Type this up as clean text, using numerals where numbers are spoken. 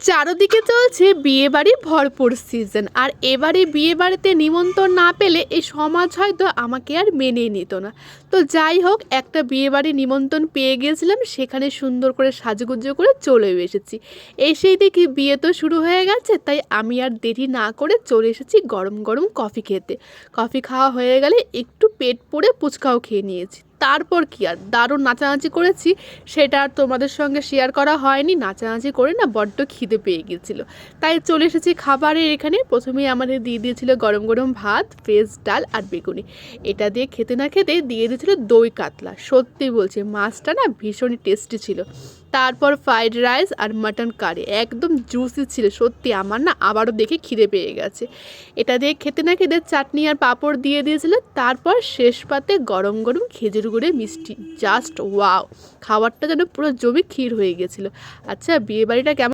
চারদিকে চলছে বিয়েবাড়ির ভরপুর সিজন। আর এবারে বিয়ে বাড়িতে নিমন্ত্রণ না পেলে এই সমাজ হয়তো আমাকে আর মেনেই নিত না। তো যাই হোক, একটা বিয়েবাড়ির নিমন্ত্রণ পেয়ে গিয়েছিলাম, সেখানে সুন্দর করে সাজুগুজু করে চলে এসেছি। এসেই দেখি বিয়ে তো শুরু হয়ে গেছে, তাই আমি আর দেরি না করে চলে এসেছি গরম গরম কফি খেতে। কফি খাওয়া হয়ে গেলে একটু পেট পুড়ে ফুচকাও খেয়ে নিয়েছি। তারপর কি আর দারুণ নাচানাচি করেছি, সেটা আর তোমাদের সঙ্গে শেয়ার করা হয়নি। নাচানাচি করে না বড্ড খিদে পেয়ে গিয়েছিল, তাই চলে এসেছি খাবারের এখানে। প্রথমেই আমাদের দিয়ে দিয়েছিল গরম গরম ভাত, ভেজ ডাল আর বেগুনি। এটা দিয়ে খেতে না খেতে দিয়ে দিয়েছিল দই কাতলা। সত্যি বলছি, মাছটা না ভীষণই টেস্টি ছিল। তারপর ফ্রাইড রাইস আর মাটন কারি, একদম জুসি ছিল। সত্যি আমার না আবারও দেখে খিদে পেয়ে গেছে। এটা দিয়ে খেতে না খেতে চাটনি আর পাঁপড় দিয়ে দিয়েছিল। তারপর শেষ পাতে গরম গরম খেজুর গুড়ের মিষ্টি। Just wow! খাবারটা যেন পুরো জমে ক্ষীর হয়ে গেছিলো। আচ্ছা, বিয়েবাড়িটা কেমন